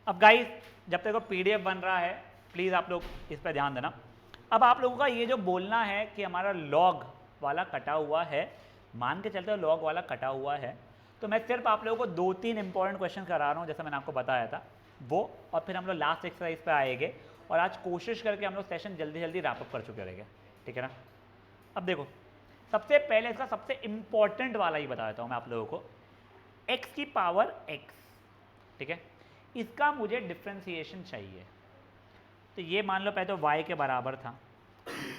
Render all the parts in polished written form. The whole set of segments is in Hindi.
अब गाइस जब तक पीडीएफ बन रहा है प्लीज़ आप लोग इस पर ध्यान देना। अब आप लोगों का ये जो बोलना है कि हमारा लॉग वाला कटा हुआ है, मान के चलते हो लॉग वाला कटा हुआ है, तो मैं सिर्फ आप लोगों को 2-3 इंपॉर्टेंट क्वेश्चन करा रहा हूँ जैसे मैंने आपको बताया था वो, और फिर हम लोग लास्ट एक्सरसाइज पे आएंगे और आज कोशिश करके हम लोग सेशन जल्दी जल्दी रैपअप कर चुके रहेंगे, ठीक है ना। अब देखो सबसे पहले इसका सबसे इंपॉर्टेंट वाला ही बता देता हूँ मैं आप लोगों को, x की पावर x, ठीक है, इसका मुझे डिफ्रेंसिएशन चाहिए। तो ये मान लो पहले तो y के बराबर था।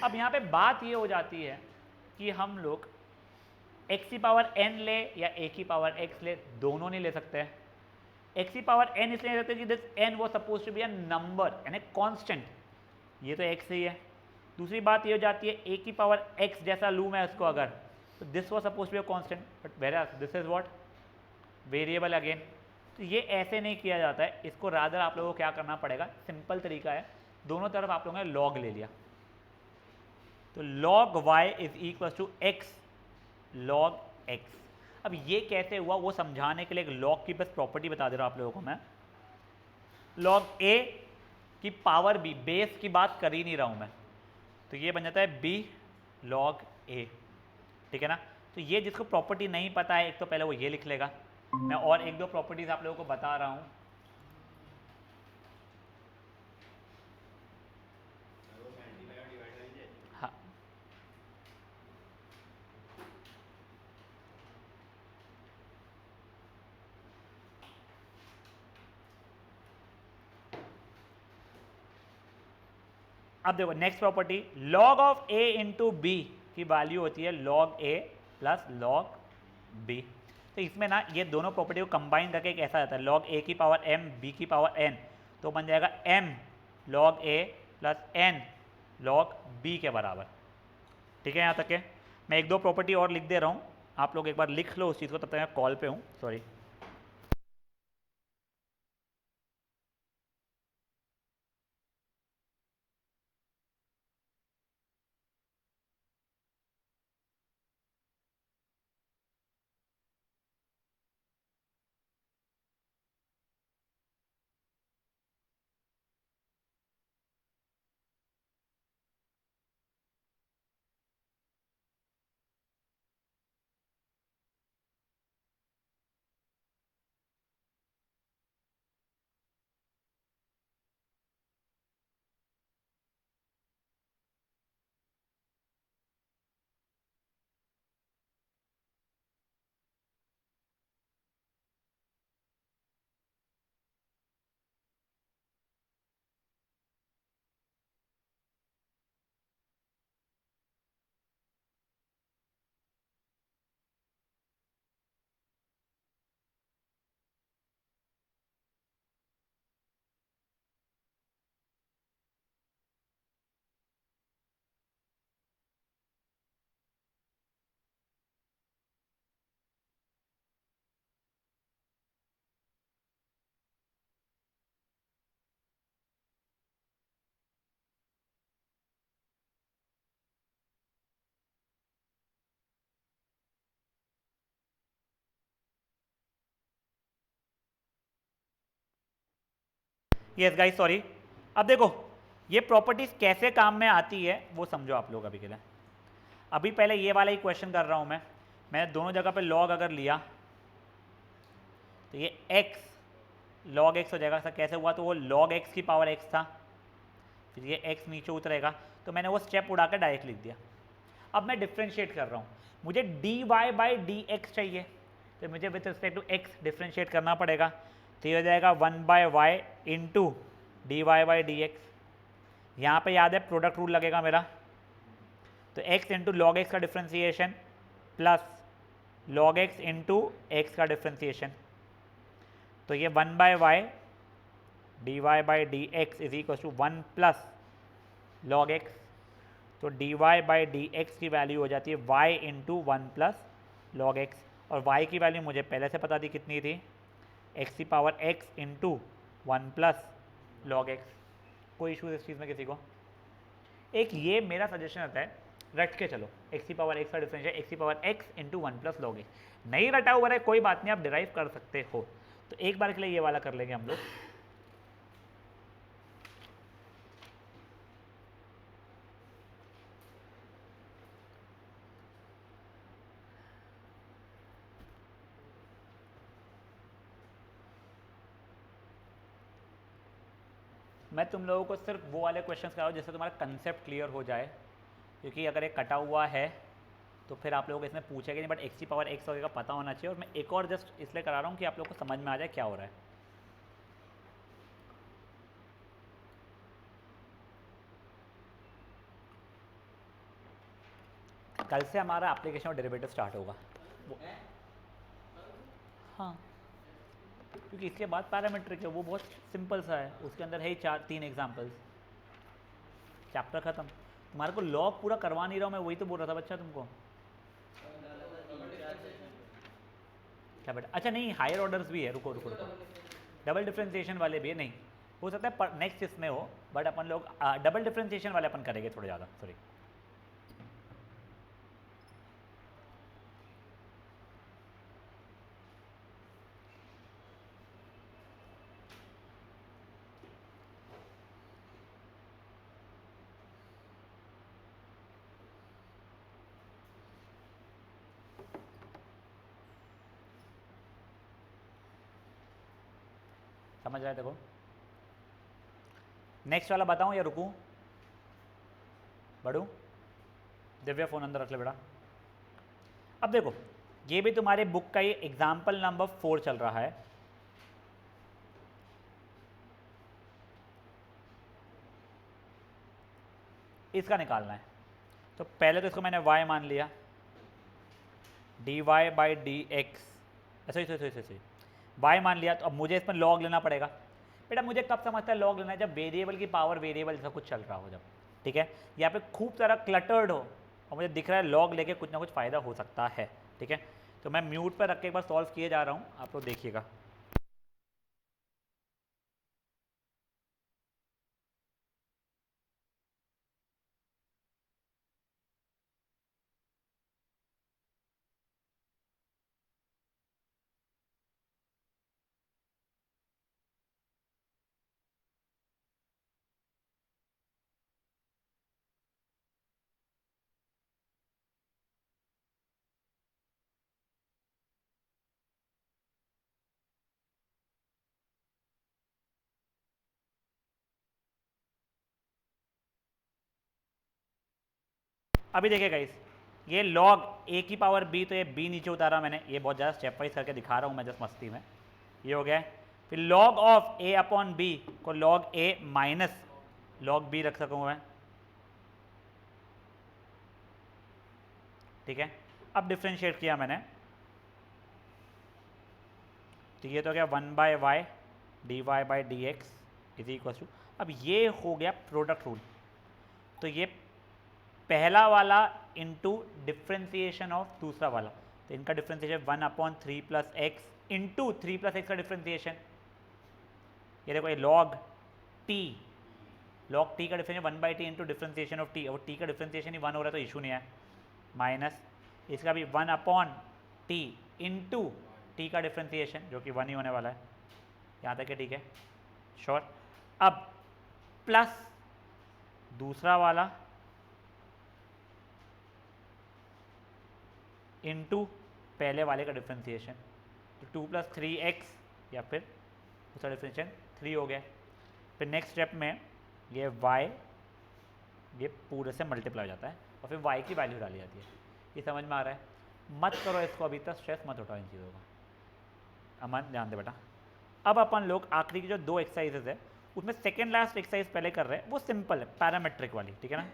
अब यहाँ पे बात ये हो जाती है कि हम लोग x की पावर n ले या a की पावर x ले, दोनों नहीं ले सकते हैं। x की पावर n इसलिए ले सकते हैं कि दिस n वो suppose to be a number यानी कांस्टेंट, ये तो x ही है। दूसरी बात ये हो जाती है a की पावर x जैसा लूँ मैं उसको अगर, तो दिस वो suppose to be a constant, but where this is what variable again. तो ये ऐसे नहीं किया जाता है, इसको रादर आप लोगों को क्या करना पड़ेगा, सिंपल तरीका है, दोनों तरफ आप लोगों ने लॉग ले लिया, तो log y is equal to x log x। अब ये कैसे हुआ वो समझाने के लिए एक log की बस प्रॉपर्टी बता दे रहा हूं आप लोगों को मैं। log a की पावर b, बेस की बात कर ही नहीं रहा हूं मैं, तो ये बन जाता है b log a, ठीक है ना। तो ये जिसको प्रॉपर्टी नहीं पता है एक तो पहले वो ये लिख लेगा, मैं और एक दो प्रॉपर्टीज आप लोगों को बता रहा हूं। हाँ अब देखो next property, log of a into b की वैल्यू होती है log a plus log b। तो इसमें ना ये दोनों प्रॉपर्टी को कंबाइन करके एक ऐसा आता है log a की पावर m b की पावर n, तो बन जाएगा m log a plus n log b के बराबर, ठीक है। यहाँ तक है, मैं एक दो प्रॉपर्टी और लिख दे रहा हूँ, आप लोग एक बार लिख लो उस चीज़ को, तब तक मैं कॉल पे हूँ, सॉरी। Yes guys sorry. अब देखो ये प्रॉपर्टीज कैसे काम में आती है वो समझो आप लोग अभी के लिए। अभी पहले ये वाला ही क्वेश्चन कर रहा हूँ मैं दोनों जगह पे log अगर लिया तो ये x log x हो जाएगा। सर कैसे हुआ, तो वो log x की पावर x था, फिर ये x नीचे उतरेगा, तो मैंने वो स्टेप उड़ा कर डायरेक्ट लिख दिया। अब मैं डिफ्रेंशिएट कर रहा हूँ, मुझे dy बाई डी एक्स चाहिए, तो मुझे with respect to x differentiate करना पड़ेगा, तो ये हो जाएगा 1 by y into d y by d x. यहाँ पर याद है प्रोडक्ट रूल लगेगा मेरा, तो x इंटू लॉग एक्स का differentiation plus log x into x का डिफ्रेंसिएशन, तो ये 1 by y d y by d x is equal to 1 plus log x, तो d y by d x की वैल्यू हो जाती है y into 1 plus log x, और y की वैल्यू मुझे पहले से पता थी कितनी थी, x की power x into 1 plus log x. कोई इशू इस चीज़ में किसी को? एक ये मेरा सजेशन रहता है, रट के चलो, x की पावर x का डिफरेंशियल x की power x into 1 plus log x. नहीं रटा हुआ है कोई बात नहीं, आप डिराइव कर सकते हो। तो एक बार के लिए ये वाला कर लेंगे हम लोग, मैं तुम लोगों को सिर्फ वो वाले क्वेश्चन कराऊँ जिससे तुम्हारा कंसेप्ट क्लियर हो जाए, क्योंकि अगर एक कटा हुआ है तो फिर आप लोगों को इसमें पूछेगा नहीं, बट एक्स की पावर एक्स वगैरह का पता होना चाहिए। और मैं एक और जस्ट इसलिए करा रहा हूँ कि आप लोग को समझ में आ जाए क्या हो रहा है। कल से हमारा एप्लीकेशन और डेरिवेटिव स्टार्ट होगा हाँ, क्योंकि इसके बाद पैरामीट्रिक है, वो बहुत सिंपल सा है, उसके अंदर है ही 3 एग्जाम्पल्स, चैप्टर खत्म। तुम्हारे को लॉग पूरा करवा नहीं रहा हूँ मैं, वही तो बोल रहा था बच्चा तुमको। क्या बेटा? अच्छा नहीं, हायर ऑर्डर्स भी है, रुको रुको रुको, डबल डिफ्रेंसिएशन वाले भी है। नहीं हो सकता है नेक्स्ट इसमें हो, बट अपन लोग डबल डिफ्रेंसिएशन वाले अपन करेंगे थोड़े ज़्यादा। सॉरी, समझ रहे? देखो नेक्स्ट वाला बताऊं या रुकूं? बढ़ूं? दिव्या फ़ोन अंदर रख ले बेटा। अब देखो, ये भी तुम्हारे बुक का ही एग्जाम्पल नंबर 4 चल रहा है। इसका निकालना है, तो पहले तो इसको मैंने y मान लिया, dy बाई डी एक्स, ऐसे y मान लिया। तो अब मुझे इसमें log लेना पड़ेगा। बेटा मुझे कब समझता है log लेना है? जब वेरिएबल की पावर वेरिएबल जैसा कुछ चल रहा हो, जब ठीक है, यहाँ पे खूब सारा क्लटर्ड हो और मुझे दिख रहा है log लेके कुछ ना कुछ फ़ायदा हो सकता है। ठीक है, तो मैं म्यूट पर रख के एक बार सॉल्व किए जा रहा हूँ, आप लोग देखिएगा। अभी देखिए गाइस, ये log a की पावर b, तो ये b नीचे उतारा मैंने, ये बहुत ज़्यादा स्टेप वाइज करके दिखा रहा हूँ मैं जस्ट मस्ती में। ये हो गया है। फिर log of a upon b को log a minus log b रख सकूँ मैं। ठीक है, अब डिफ्रेंशिएट किया मैंने, तो ये तो हो गया 1 by y d y by d x is equal to, अब ये हो गया प्रोडक्ट रूल। तो ये पहला वाला इंटू डिफ्रेंसिएशन ऑफ दूसरा वाला, तो इनका differentiation 1 upon 3 plus x into 3 plus x का डिफ्रेंसिएशन। ये देखो, ये लॉग टी, लॉग टी का differentiation 1 by T into differentiation of T, और टी का डिफ्रेंसिएशन ही 1 हो रहा है तो इशू नहीं है, माइनस इसका भी 1 अपॉन टी इंटू टी का डिफ्रेंसिएशन जो कि 1 ही होने वाला है, यहाँ तक है ठीक है, श्योर। अब प्लस दूसरा वाला इंटू पहले वाले का डिफ्रेंसिएशन, तो 2 प्लस 3x या फिर उसका डिफ्रेंशिएशन 3 हो गया। फिर नेक्स्ट स्टेप में ये y ये पूरे से मल्टीप्लाई हो जाता है और फिर y की वैल्यू डाली जाती है। ये समझ में आ रहा है? मत करो इसको अभी तक, स्ट्रेस मत उठाओ इन चीज़ों का, अमन ध्यान दे बेटा। अब अपन लोग आखिरी की जो 2 एक्सरसाइजेज है उसमें सेकेंड लास्ट एक्सरसाइज पहले कर रहे हैं, वो सिंपल है, पैरामेट्रिक वाली, ठीक है ना।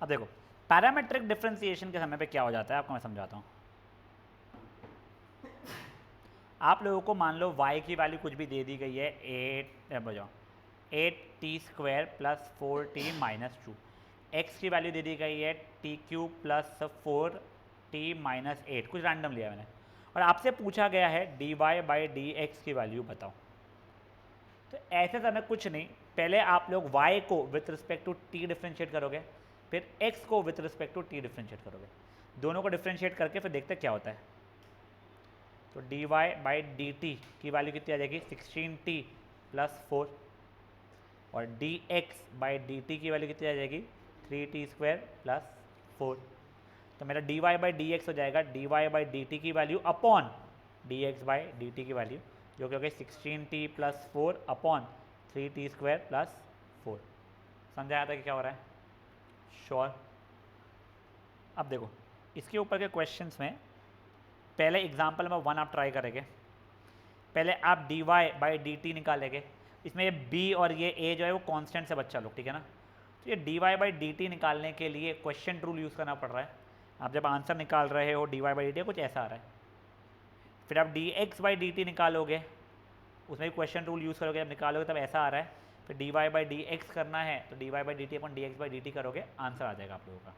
अब देखो, पैरामेट्रिक डिफरेंशिएशन के समय पे क्या हो जाता है आपको मैं समझाता हूँ। आप लोगों को मान लो y की वैल्यू कुछ भी दे दी गई है 8t² plus 4t minus 2, x की वैल्यू दे दी गई है t³ प्लस 4t माइनस 8, कुछ रैंडम लिया मैंने, और आपसे पूछा गया है dy बाई डी एक्स की वैल्यू बताओ। तो ऐसे समय कुछ नहीं, पहले आप लोग y को with respect to t differentiate करोगे, फिर x को with respect to t differentiate करोगे, दोनों को डिफ्रेंशिएट करके फिर देखते क्या होता है। तो dy बाई डी की वैल्यू कितनी आ जाएगी 16t प्लस 4 और dx बाई dt की वैल्यू कितनी आ जाएगी 3t स्क्वायर प्लस 4। तो मेरा dy बाई डी हो जाएगा dy बाई dt की value upon dx by dt की वैल्यू जो कि हो गई 16t plus 4 upon 3t square plus 4। समझ आया था कि क्या हो रहा है? श्योर। अब देखो इसके ऊपर के क्वेश्चंस में पहले एग्जांपल नंबर 1 आप ट्राई करेंगे। पहले आप dy बाई dt निकालेंगे, इसमें ये b और ये a जो है वो कांस्टेंट से बच्चा लोग, ठीक है ना। तो ये dy बाई dt निकालने के लिए क्वेश्चन रूल यूज़ करना पड़ रहा है। आप जब आंसर निकाल रहे हो dy बाई dt कुछ ऐसा आ रहा है, फिर आप dx बाई dt निकालोगे, उसमें भी क्वेश्चन रूल यूज़ करोगे, जब निकालोगे तब ऐसा आ रहा है। फिर dy बाई dx करना है तो dy by dt upon dx by dt करोगे, आंसर आ जाएगा आप लोगों का।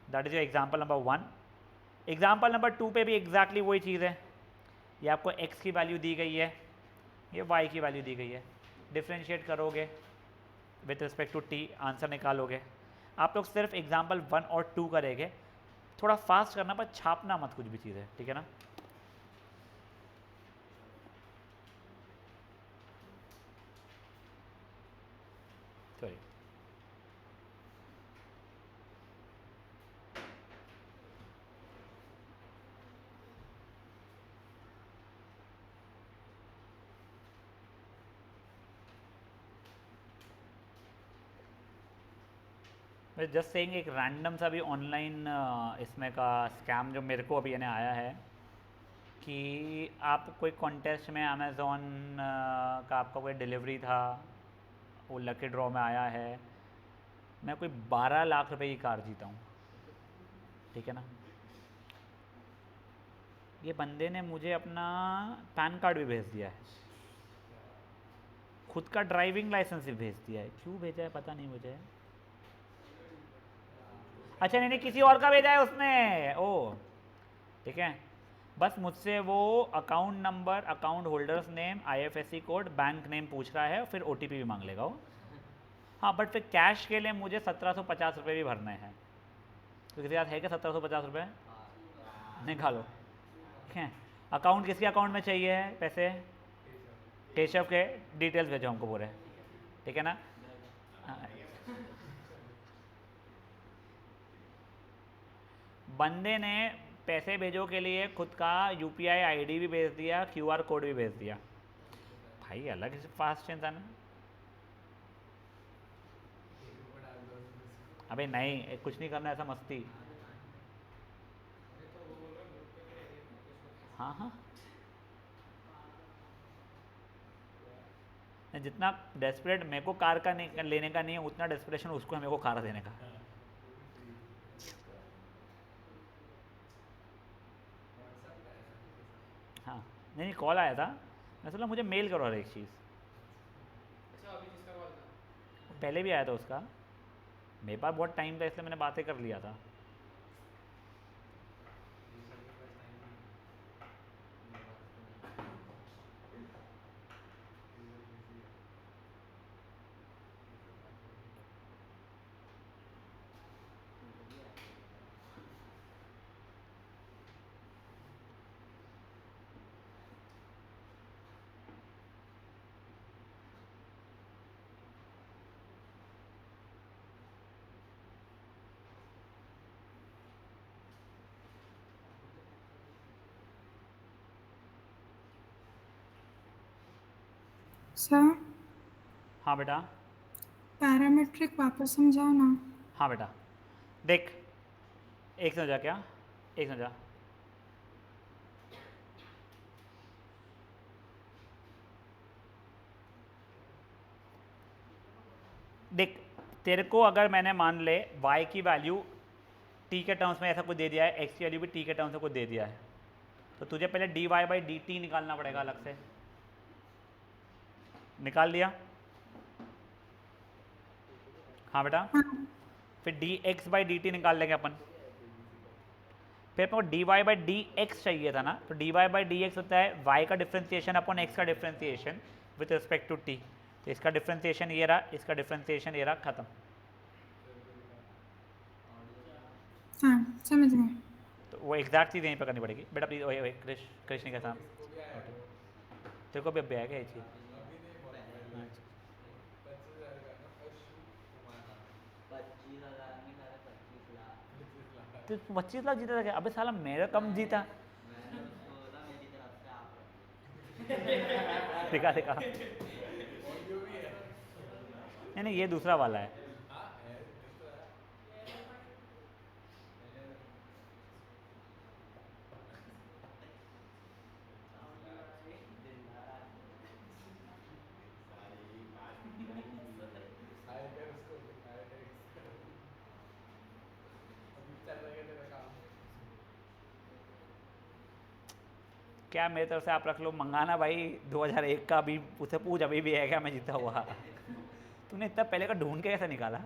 That is your example number 1। Example number 2 पे भी एग्जैक्टली वही चीज़ है। ये आपको x की वैल्यू दी गई है, ये y की वैल्यू दी गई है, डिफ्रेंशिएट करोगे with respect to t, answer निकालोगे। आप लोग सिर्फ एग्जाम्पल 1 और 2 करेंगे, थोड़ा फास्ट करना पर छापना मत कुछ भी चीज़ है, ठीक है ना। सॉरी, मैं जस्ट सेइंग एक रैंडम सा भी ऑनलाइन इसमें का स्कैम जो मेरे को अभी यानी आया है कि आप कोई कॉन्टेस्ट में अमेज़ॉन का आपका कोई डिलीवरी था, वो लकी ड्रॉ में आया है, मैं कोई 12 लाख रुपए की कार जीता हूँ, ठीक है ना। ये बंदे ने मुझे अपना पैन कार्ड भी भेज दिया है, खुद का ड्राइविंग लाइसेंस भी भेज दिया है। क्यों भेजा है पता नहीं मुझे। अच्छा नहीं, किसी और का भेजा है उसने, ओ ठीक है। बस मुझसे वो account number, account holders name, IFSC code, bank name पूछ रहा है, फिर OTP भी मांग लेगा वो। हाँ बट फिर कैश के लिए मुझे 1750 रुपये भी भरने हैं। तो किसी याद है क्या 1750 रुपये? निकालो, ठीक है। अकाउंट किसके अकाउंट में चाहिए है पैसे? केशव के। डिटेल्स भेजो हमको पूरे, ठीक है ना। बंदे ने पैसे भेजो के लिए खुद का UPI ID भी भेज दिया, QR कोड भी भेज दिया। भाई अलग से फास्ट इंसान है। अबे नहीं, कुछ नहीं करना ऐसा मस्ती। हाँ हाँ, जितना डेस्परेट मेरे को कार का नहीं लेने का नहीं है, उतना डेस्परेशन उसको है मेरे को कार देने का। हाँ नहीं नहीं, कॉल आया था, मैं सोचा मुझे मेल करो हर एक चीज़। पहले भी आया था उसका, मेरे पास बहुत टाइम था इसलिए मैंने बातें कर लिया था। सर हाँ बेटा। पैरामेट्रिक वापस समझाओ ना। हाँ बेटा, देख एक समझा क्या, एक समझा। देख तेरे को अगर मैंने मान ले y की वैल्यू t के टर्म्स में ऐसा कुछ दे दिया है, x की वैल्यू भी t के टर्म्स में कुछ दे दिया है, तो तुझे पहले dy बाई dt निकालना पड़ेगा अलग से। निकाल लिया? हाँ बेटा। हाँ, फिर dx बाई dt निकाल लेंगे अपन। फिर अपने को dy बाई dx चाहिए था ना, तो dy बाई dx होता है y का डिफ्रेंसिएशन अपॉन x का differentiation with respect to t। तो इसका डिफ्रेंसिएशन ये रहा, इसका डिफ्रेंसिएशन ये रहा, खत्म। हाँ समझ गए। तो वो एग्जैक्ट चीज़ यहीं पर करनी पड़ेगी बेटा प्लीज़। ओए ओए कृष्ण के साथ तेरे को भी अब है क्या ये चीज़? तो 25 लाख जीता था क्या? अबे साला मेरा कम जीता। दिखा दिखा। नहीं नहीं, ये दूसरा वाला है। क्या मेरी तरफ से आप रख लो, मंगाना भाई 2001 का। अभी उसे पूछ अभी भी है क्या मैं जीता हुआ? तूने इतना पहले का ढूंढ के कैसे निकाला?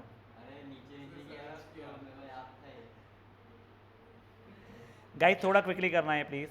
गाइस थोड़ा क्विकली करना है प्लीज़।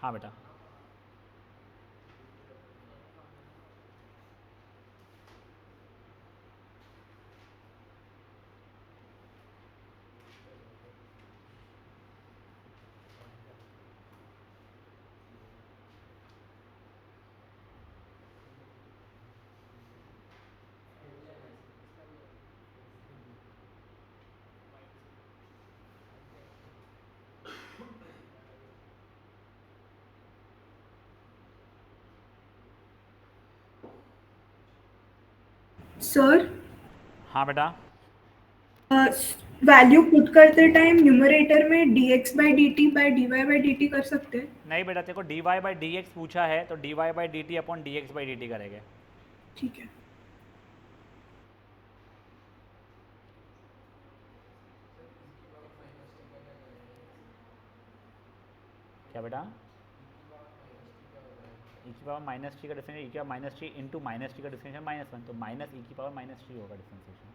हाँ बेटा। सर, हाँ बेटा। वैल्यू पुट करते टाइम न्यूमरेटर में dx by d t by dy by d t कर सकते हैं? नहीं बेटा, तेरे को d y by d x पूछा है तो d y by d t upon d x by d t करेंगे। ठीक है। क्या बेटा? ई की पावर माइनस टी का डिफरेंशियल, ई की power minus t into minus t का डिफरेंशियल -1, तो माइनस ई की पावर माइनस टी होगा डिफरेंशिएशन।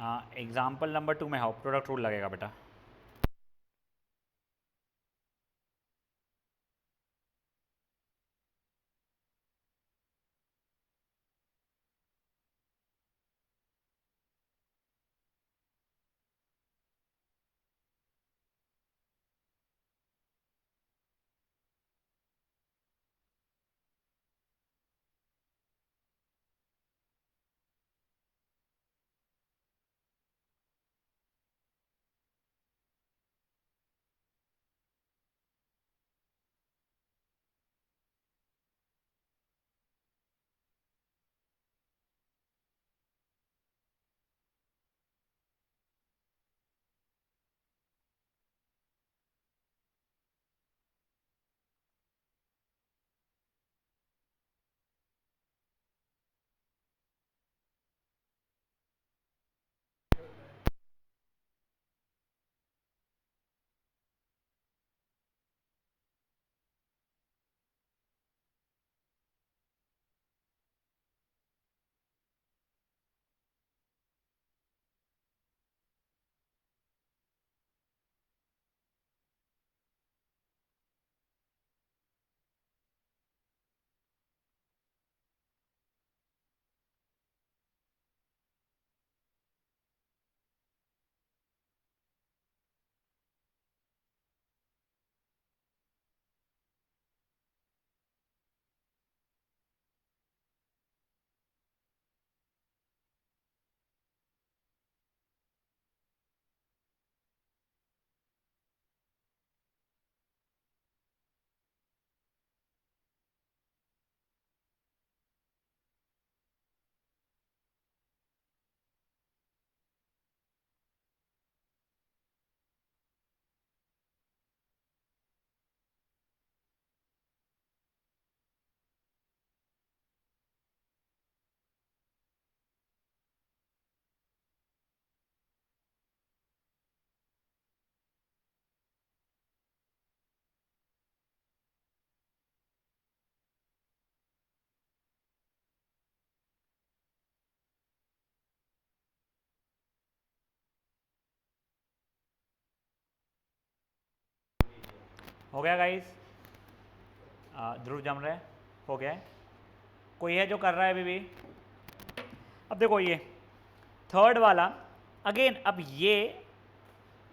एग्जाम्पल नंबर 2 में हाउ प्रोडक्ट रूल लगेगा बेटा। हो गया गाइस? ध्रुव जम रहा है, हो गया है? कोई है जो कर रहा है अभी भी? अब देखो ये थर्ड वाला अगेन, अब ये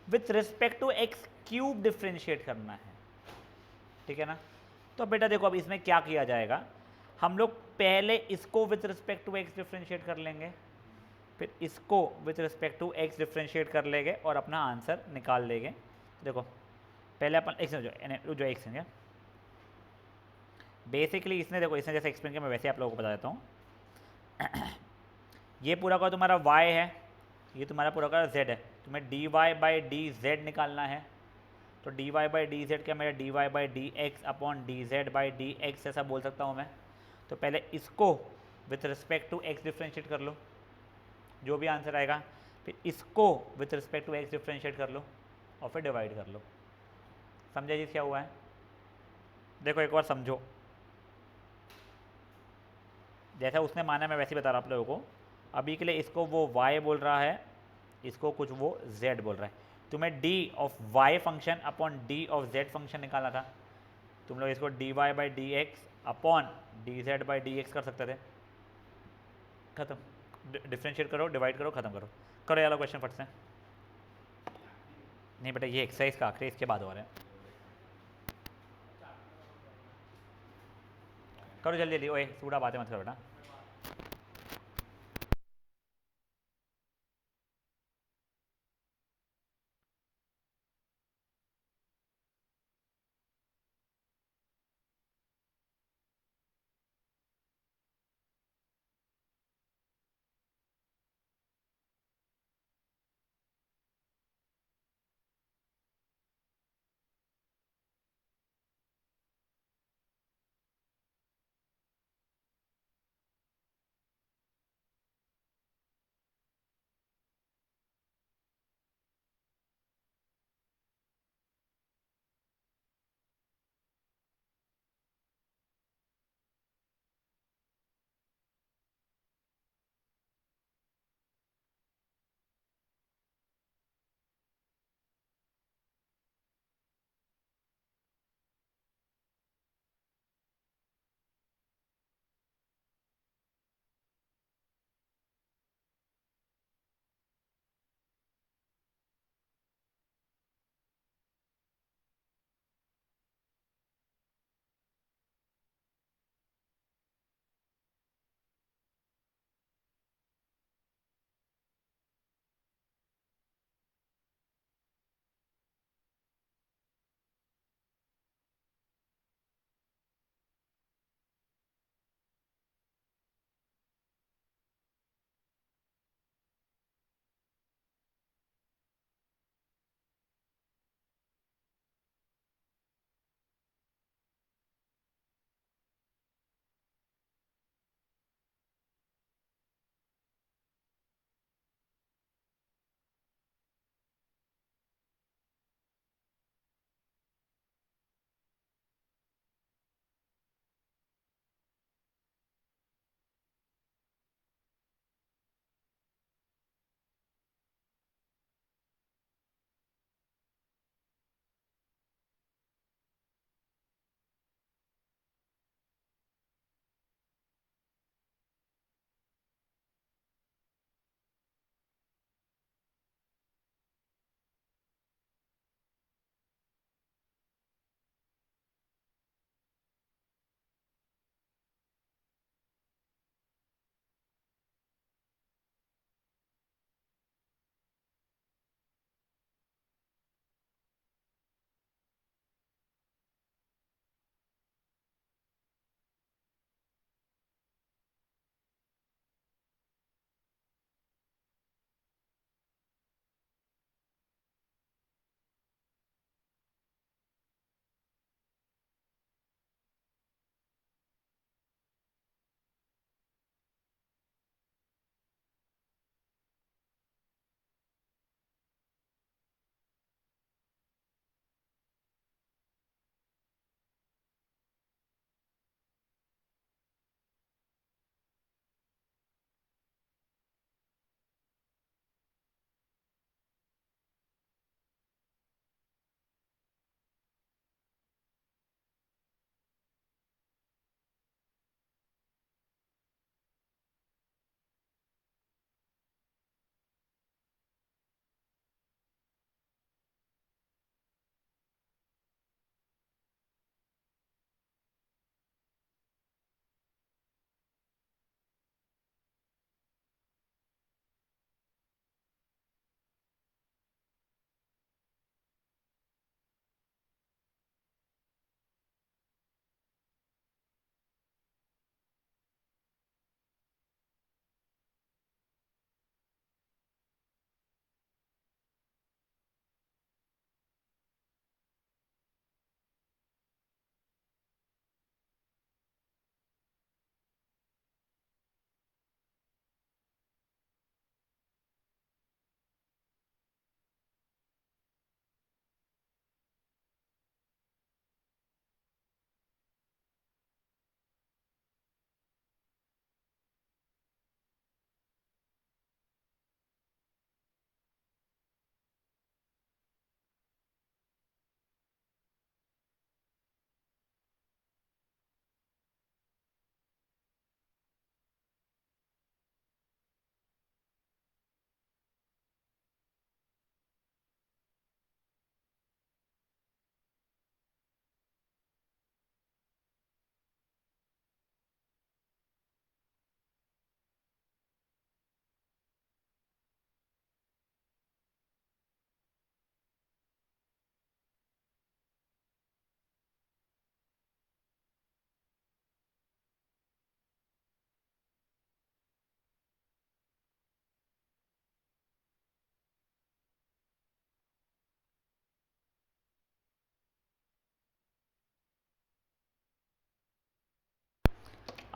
with respect to x cube differentiate करना है, ठीक है ना? तो बेटा देखो अब इसमें क्या किया जाएगा, हम लोग पहले इसको with respect to x differentiate कर लेंगे, फिर इसको with respect to x differentiate कर लेंगे और अपना आंसर निकाल लेंगे। देखो पहले अपन एक्स जो एक्स है बेसिकली इसने, देखो इसने जैसे एक्सप्लेन किया मैं वैसे आप लोगों को बता देता हूँ। ये पूरा का तुम्हारा y है, ये तुम्हारा पूरा का z है, तुम्हें dy बाई डी जेड निकालना है। तो dy बाई डी जेड क्या, मेरा dy by d x upon d z by d x ऐसा बोल सकता हूँ मैं। तो पहले इसको with respect to x differentiate कर लो, जो भी आंसर आएगा, फिर इसको with respect to x differentiate कर लो और फिर डिवाइड कर लो। समझे जी क्या हुआ है? देखो एक बार समझो, जैसा उसने माना मैं वैसे ही बता रहा हूँ आप लोगों को। अभी के लिए इसको वो y बोल रहा है, इसको कुछ वो z बोल रहा है। तुम्हें d of y function upon d of z function निकालना था, तुम लोग इसको dy by d x upon d z by d x कर सकते थे। खत्म, डिफ्रेंशिएट करो, डिवाइड करो, खत्म करो। करो यार क्वेश्चन फट से। नहीं बेटा ये एक्सरसाइज का आखिरी, इसके बाद हो रहा है। करो जल्दी जल्दी, ओए सूढ़ा बातें मत करो बेटा।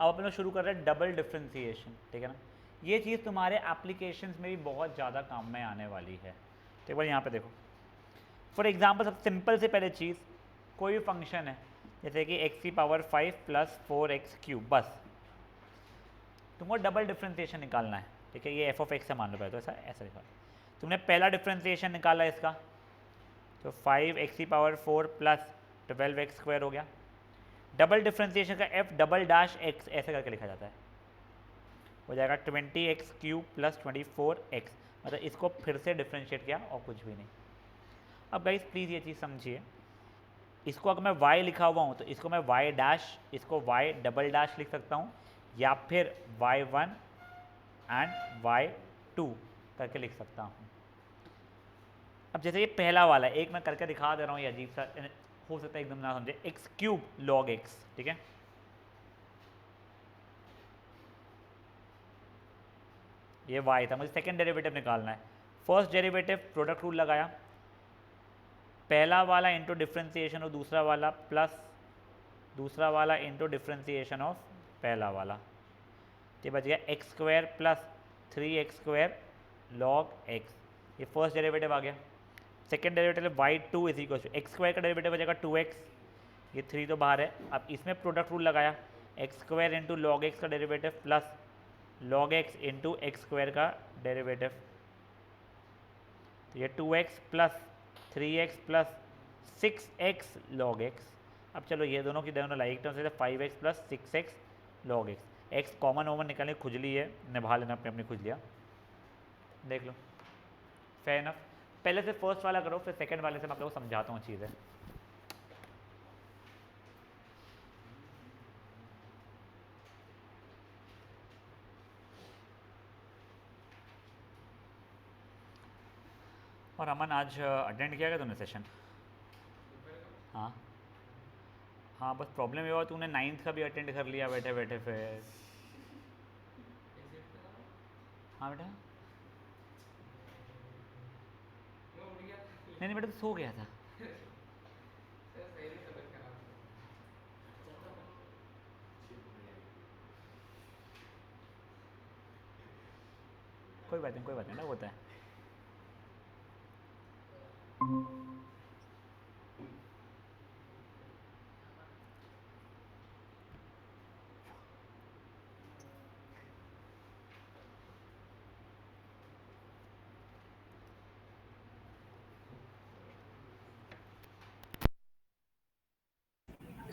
अब अपन लोग शुरू कर रहे हैं डबल डिफ्रेंसिएशन, ठीक है ना। ये चीज़ तुम्हारे एप्लीकेशंस में भी बहुत ज़्यादा काम में आने वाली है। तो एक बार यहाँ पे देखो, फॉर एग्जांपल सबसे सिंपल से पहले चीज़, कोई भी फंक्शन है जैसे कि x की पावर 5 प्लस 4x³, बस तुमको डबल डिफ्रेंसिएशन निकालना है, ठीक है। ये एफ ऑफ एक्स से मान लो पहले, तो ऐसा ऐसा निकाल। तुमने पहला डिफ्रेंसिएशन निकाला इसका, तो 5x की पावर 4 प्लस 12x² हो गया। डबल डिफ्रेंसिएशन का f डबल डैश x ऐसे करके लिखा जाता है, हो जाएगा 20x³ प्लस 24x, मतलब इसको फिर से डिफ्रेंशिएट किया और कुछ भी नहीं। अब गाइस प्लीज़ ये चीज़ समझिए, इसको अगर मैं y लिखा हुआ हूँ तो इसको मैं y डैश, इसको y डबल डैश लिख सकता हूँ, या फिर y1 एंड y2 करके लिख सकता हूँ। अब जैसे ये पहला वाला एक मैं करके दिखा दे रहा हूँ, ये अजीब सा हो सकता है एकदम ना समझे, x³ log x, ठीक है। ये y था, मुझे सेकेंड डेरिवेटिव निकालना है। फर्स्ट डेरिवेटिव प्रोडक्ट रूल लगाया, पहला वाला इंटू डिफ्रेंसिएशन ऑफ दूसरा वाला प्लस दूसरा वाला इंटू डिफ्रेंसिएशन ऑफ पहला वाला, ये बच गया x² plus 3x² log x। ये फर्स्ट डेरिवेटिव आ गया। Second derivative y2 is equal to x² का डेरिवेटिव हो जाएगा 2x, ये 3 तो बाहर है। अब इसमें प्रोडक्ट रूल लगाया, x² इंटू लॉग एक्स का derivative plus log x into x² का डेरिवेटिव, तो ये 2x plus 3x plus 6x log x। अब चलो ये दोनों की दोनों लाइक टर्म्स है, 5x plus 6x log x। x common ओमन निकालने खुजली है, निभा लेना अपनी अपनी खुजलियाँ, देख लो। फेयर इनफ, पहले से फर्स्ट वाला करो, फिर सेकंड वाले से मैं आप लोगों को समझाता हूँ चीज़ें। और अमन आज अटेंड किया क्या तूने सेशन? हाँ हाँ, बस प्रॉब्लम ये हुआ तूने 9th का भी अटेंड कर लिया बैठे बैठे फिर। हाँ बेटा, नहीं नहीं बेटा, तो सो गया था। कोई बात नहीं, कोई बात नहीं ना, होता है।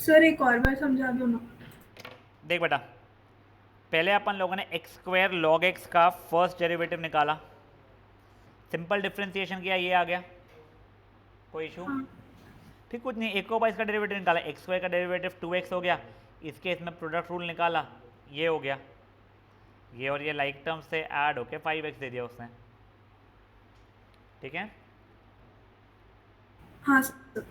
सर एक और बार समझा दो ना। देख बेटा, पहले अपन लोगों ने x² log x का फर्स्ट डेरिवेटिव निकाला, सिंपल डिफ्रेंसिएशन किया, ये आ गया, कोई इशू? हाँ फिर कुछ नहीं, एक और बार इसका डेरिवेटिव निकाला, x² का डेरिवेटिव 2x हो गया, इसके इसमें प्रोडक्ट रूल निकाला, ये हो गया, ये और ये लाइक टर्म से ऐड होके 5x दे दिया उसने, ठीक है। हाँ सर।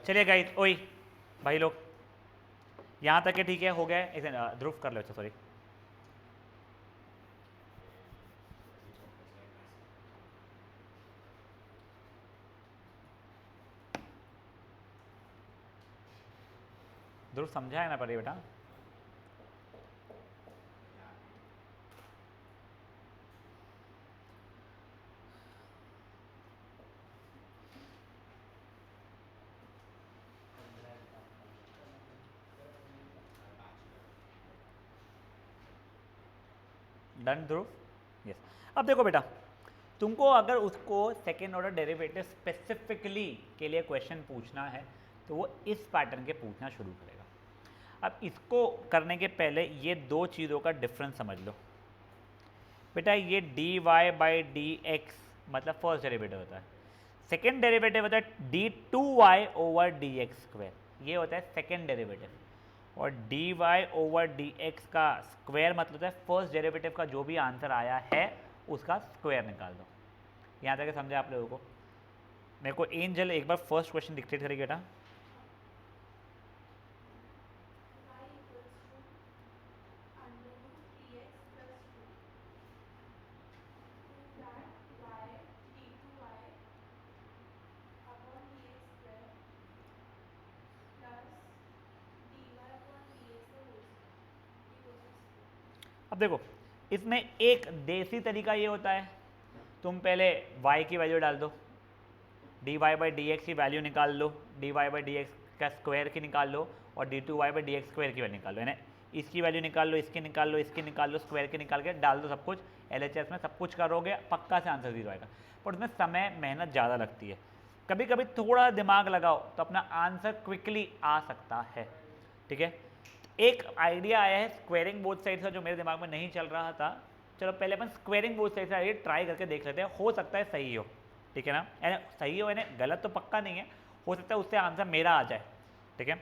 चलिए गाइस, ओए भाई लोग, यहाँ तक के ठीक है, हो गया। एक ध्रुव कर लो, अच्छा सॉरी। ध्रुव समझा है ना पढ़िए बेटा। डन ध्रुव? यस। अब देखो बेटा, तुमको अगर उसको सेकेंड ऑर्डर डेरिवेटिव स्पेसिफिकली के लिए क्वेश्चन पूछना है तो वो इस पैटर्न के पूछना शुरू करेगा। अब इसको करने के पहले ये दो चीज़ों का डिफरेंस समझ लो बेटा। ये d y by d x मतलब फर्स्ट डेरिवेटिव होता है, सेकेंड डेरिवेटिव होता है d two y over d x square, ये होता है सेकेंड डेरिवेटिव। और d y over d x का स्क्वायर मतलब होता है फर्स्ट डेरिवेटिव का जो भी आंसर आया है उसका स्क्वायर निकाल दो। यहाँ तक समझे आप लोगों को? मेरे को एंजल एक बार फर्स्ट क्वेश्चन डिक्टेट करेगी बेटा। अब देखो, इसमें एक देसी तरीका ये होता है, तुम पहले y की वैल्यू डाल दो, d y by d x की वैल्यू निकाल लो, d y by d x का स्क्वायर की निकाल लो, और d two y by d x square की वैल्यू निकाल लो, यानी इसकी वैल्यू निकाल लो, इसकी निकाल लो, इसकी निकाल लो, स्क्वायर की निकाल के डाल दो सब कुछ। LHS में सब कुछ करोगे पक्का से आंसर 0 आएगा, पर उसमें समय मेहनत ज़्यादा लगती है। कभी कभी थोड़ा दिमाग लगाओ तो अपना आंसर क्विकली आ सकता है, ठीक है। एक आइडिया आया है स्क्वेयरिंग बोथ साइड्स का जो मेरे दिमाग में नहीं चल रहा था। चलो पहले अपन स्क्वेयरिंग बोथ साइड्स का ट्राई करके देख लेते हैं, हो सकता है सही हो, ठीक है ना। यानी सही हो, यानी गलत तो पक्का नहीं है, हो सकता है उससे आंसर मेरा आ जाए, ठीक है।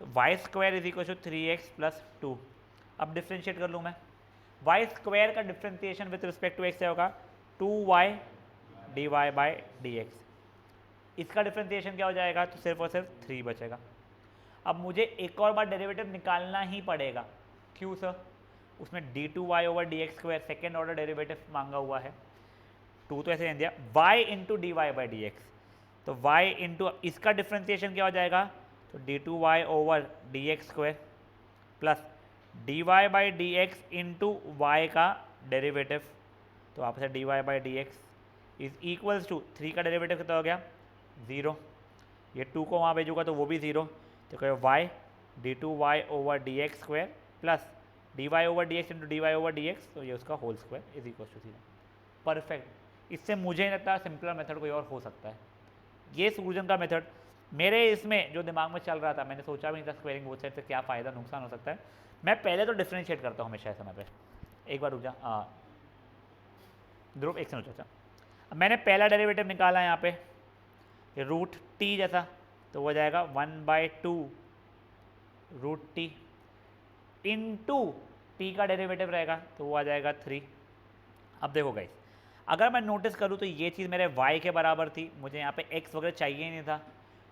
तो y square is equal to 3x plus 2। अब डिफ्रेंशिएट कर लूँ मैं, वाई स्क्वायर का differentiation with respect to x क्या होगा, 2y d y by d x. इसका डिफ्रेंशिएशन क्या हो जाएगा, तो सिर्फ और सिर्फ 3 बचेगा। अब मुझे एक और बार डेरिवेटिव निकालना ही पड़ेगा, क्यों सर? उसमें d two y over d x square second order derivative मांगा हुआ है, 2 तो ऐसे दे दिया, y into d y by d x. तो y इंटू इसका डिफ्रेंशिएशन क्या हो जाएगा, तो d two y over d x square plus d y by d x into y का डेरिवेटिव, तो आप से d y by d x is equals to 3 का डेरिवेटिव कितना हो गया, 0। ये 2 को वहाँ भेजूंगा तो वो भी 0, तो कहो y d two y over d x square plus d y over d x into d y over d x, तो ये उसका whole square is equal to 0। Perfect. इससे मुझे नहीं लगता सिंपलर मेथड कोई और हो सकता है। ये सूर्यन का मेथड मेरे इसमें जो दिमाग में चल रहा था, मैंने सोचा भी नहीं था स्क्वेयरिंग बोथ साइड से क्या फ़ायदा नुकसान हो सकता है। मैं पहले तो डिफ्रेंशिएट करता हूँ हमेशा इस समय पे। एक बार रुक जा, ध्रुव एक सेकंड अच्छा। अब मैंने पहला डेरिवेटिव निकाला यहाँ पे, ये रूट टी जैसा, तो वो जाएगा 1/2 रूट टी इंटू टी का डेरिवेटिव रहेगा तो वो आ जाएगा 3। अब देखो गाइस, अगर मैं नोटिस करूँ तो ये चीज़ मेरे y के बराबर थी, मुझे यहाँ पे x वगैरह चाहिए ही नहीं था,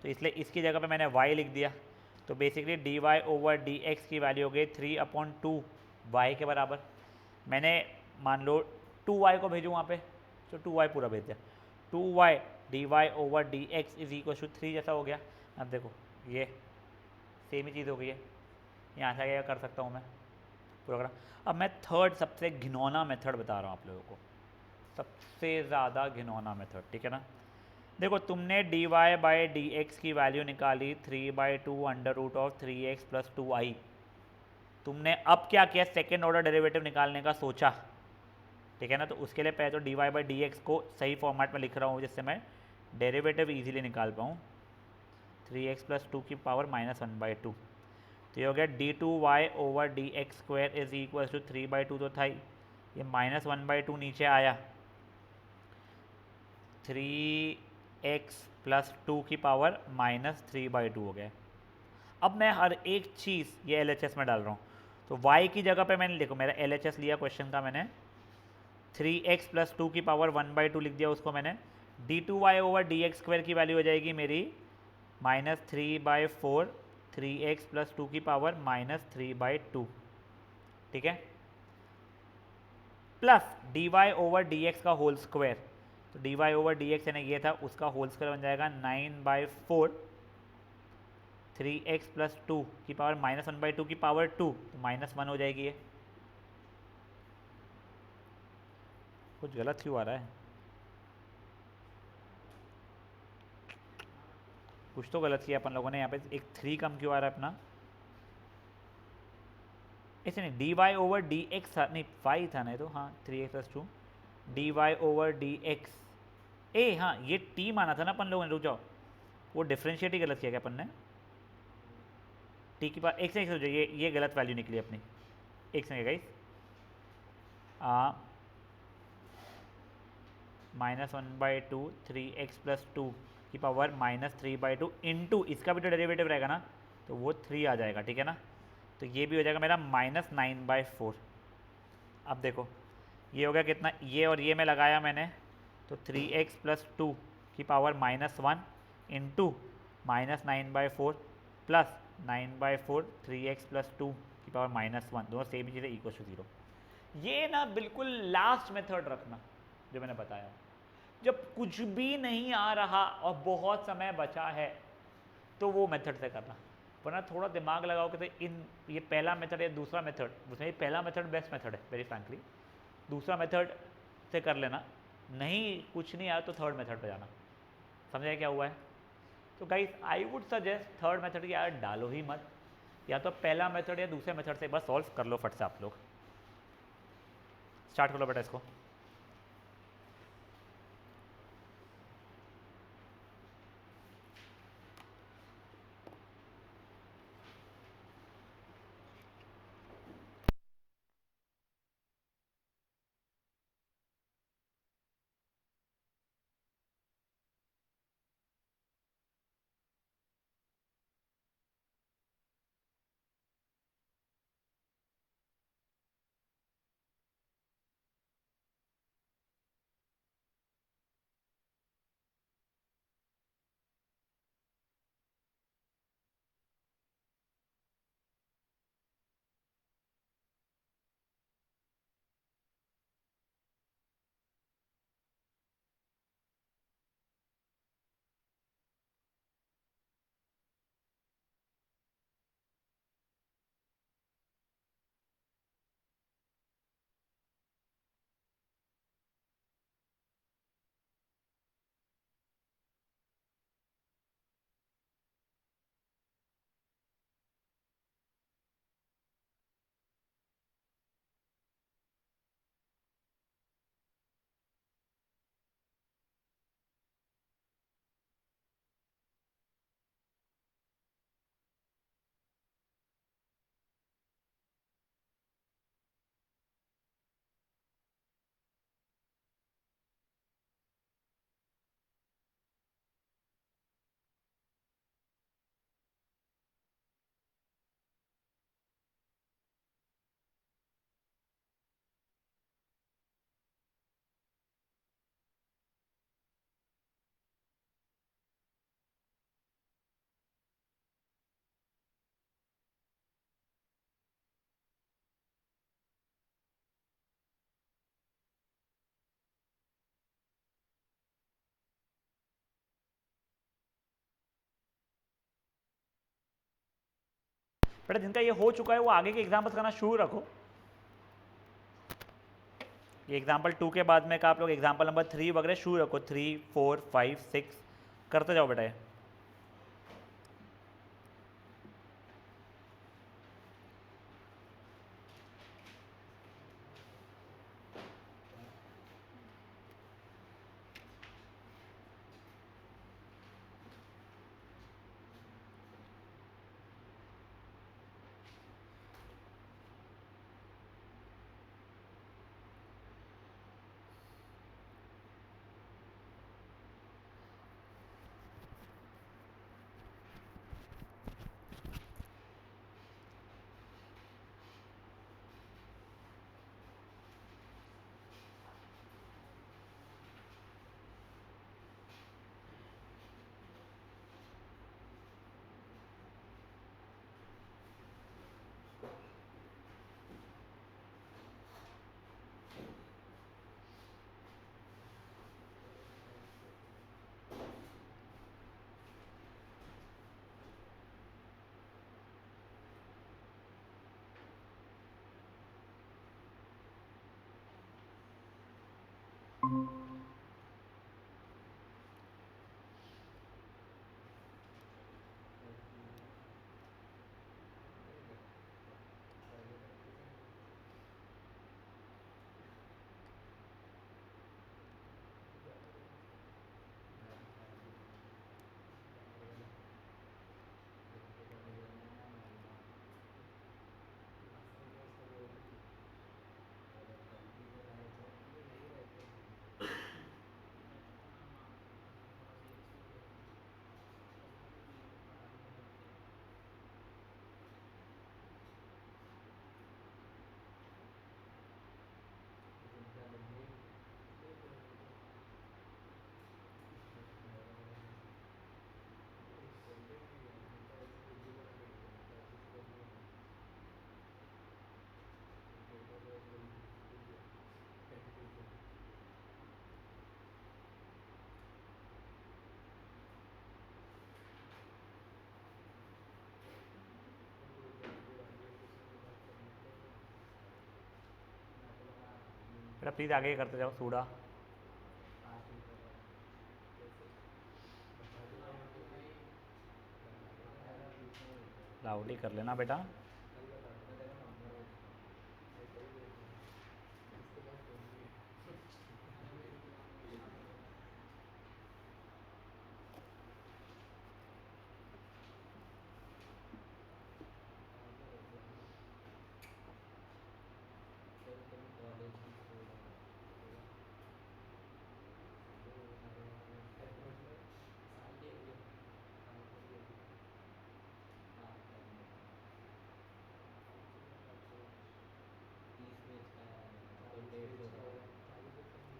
तो इसलिए इसकी जगह पे मैंने y लिख दिया। तो basically d y over d x की वैल्यू हो गई 3/2 y के बराबर। मैंने मान लो 2y को भेजूँ वहाँ पे, तो 2y पूरा भेज दिया, 2y d y over d x is equal to 3 जैसा हो गया। अब देखो ये सेम ही चीज़ हो गई है, यहाँ से क्या कर सकता हूँ मैं पूरा। अब मैं थर्ड सबसे घिनौना मेथड बता रहा हूँ आप लोगों को, सबसे ज़्यादा घिनौना मेथड, ठीक है ना। देखो तुमने d y by d x की वैल्यू निकाली 3/2 under root of 3x plus 2i। तुमने अब क्या किया, सेकेंड ऑर्डर डेरिवेटिव निकालने का सोचा, ठीक है ना। तो उसके लिए पहले तो d y by d x को सही फॉर्मेट में लिख रहा हूँ जिससे मैं डेरिवेटिव इजीली निकाल पाऊँ। 3x प्लस 2 की पावर -1/2, तो ये हो गया d two y over d x square is equal to 3/2 तो था ही, ये -1/2 नीचे आया, 3x प्लस 2 की पावर -3/2 हो गया। अब मैं हर एक चीज़ ये LHS में डाल रहा हूँ, तो y की जगह पे मैंने देखो मेरा LHS लिया क्वेश्चन का, मैंने 3x प्लस 2 की पावर 1/2 लिख दिया उसको मैंने। D two y over d x square की वैल्यू हो जाएगी मेरी -3/4 3x + 2 की पावर -3/2, ठीक है, प्लस dy/dx का होल स्क्वायर। तो dy/dx यानी ये था, उसका होल स्क्वायर बन जाएगा 9/4 3x + 2 की पावर -1/2 की पावर 2, तो -1 हो जाएगी ये। कुछ गलत क्यों आ रहा है? कुछ तो गलत किया अपन लोगों ने यहाँ पे, एक 3 कम क्यों आ रहा है अपना? ऐसे नहीं, dy/dx था, नहीं 5 था, नहीं तो हाँ 3x + 2 dy/dx। ए हाँ, ये t माना था ना अपन लोगों ने, रुक जाओ, वो डिफ्रेंशिएट ही गलत किया क्या अपन ने? t की पावर एक से हो जाए, ये गलत वैल्यू निकली अपनी, एक सेकंड गाइस, -1/2 3x + 2 की पावर -3/2 इंटू इसका भी तो डेरिवेटिव रहेगा ना, तो वो 3 आ जाएगा, ठीक है ना। तो ये भी हो जाएगा मेरा -9/4। अब देखो ये हो गया कितना, ये और ये में लगाया मैंने, तो 3x + 2 की पावर -1 इंटू -9/4 प्लस 9/4 3x + 2 की पावर -1, दोनों सेम ही चीज़ें इक्वल टू 0। ये ना बिल्कुल लास्ट मेथड रखना जो मैंने बताया, जब कुछ भी नहीं आ रहा और बहुत समय बचा है तो वो मेथड से करना, वरना थोड़ा दिमाग लगाओ कि तो इन ये पहला मेथड या दूसरा मेथड, उसमें ये पहला मेथड बेस्ट मेथड है वेरी फ्रैंकली, दूसरा मेथड से कर लेना, नहीं कुछ नहीं आया तो थर्ड मेथड पे जाना। समझाया क्या हुआ है? तो guys I would suggest third method की यार डालो ही मत, या तो पहला मेथड या दूसरे मेथड से बस सॉल्व कर लो फट से। आप लोग स्टार्ट कर लो बेटा इसको। बेटा जिनका ये हो चुका है वो आगे के एग्जाम्पल्स करना शुरू रखो। ये एग्जाम्पल 2 के बाद में का आप लोग एग्जाम्पल नंबर 3 वगैरह शुरू रखो, 3 4 5 6 करते जाओ बेटा। बेटा प्लीज़ आगे करते जाओ सूडा। लाउड ही कर लेना बेटा।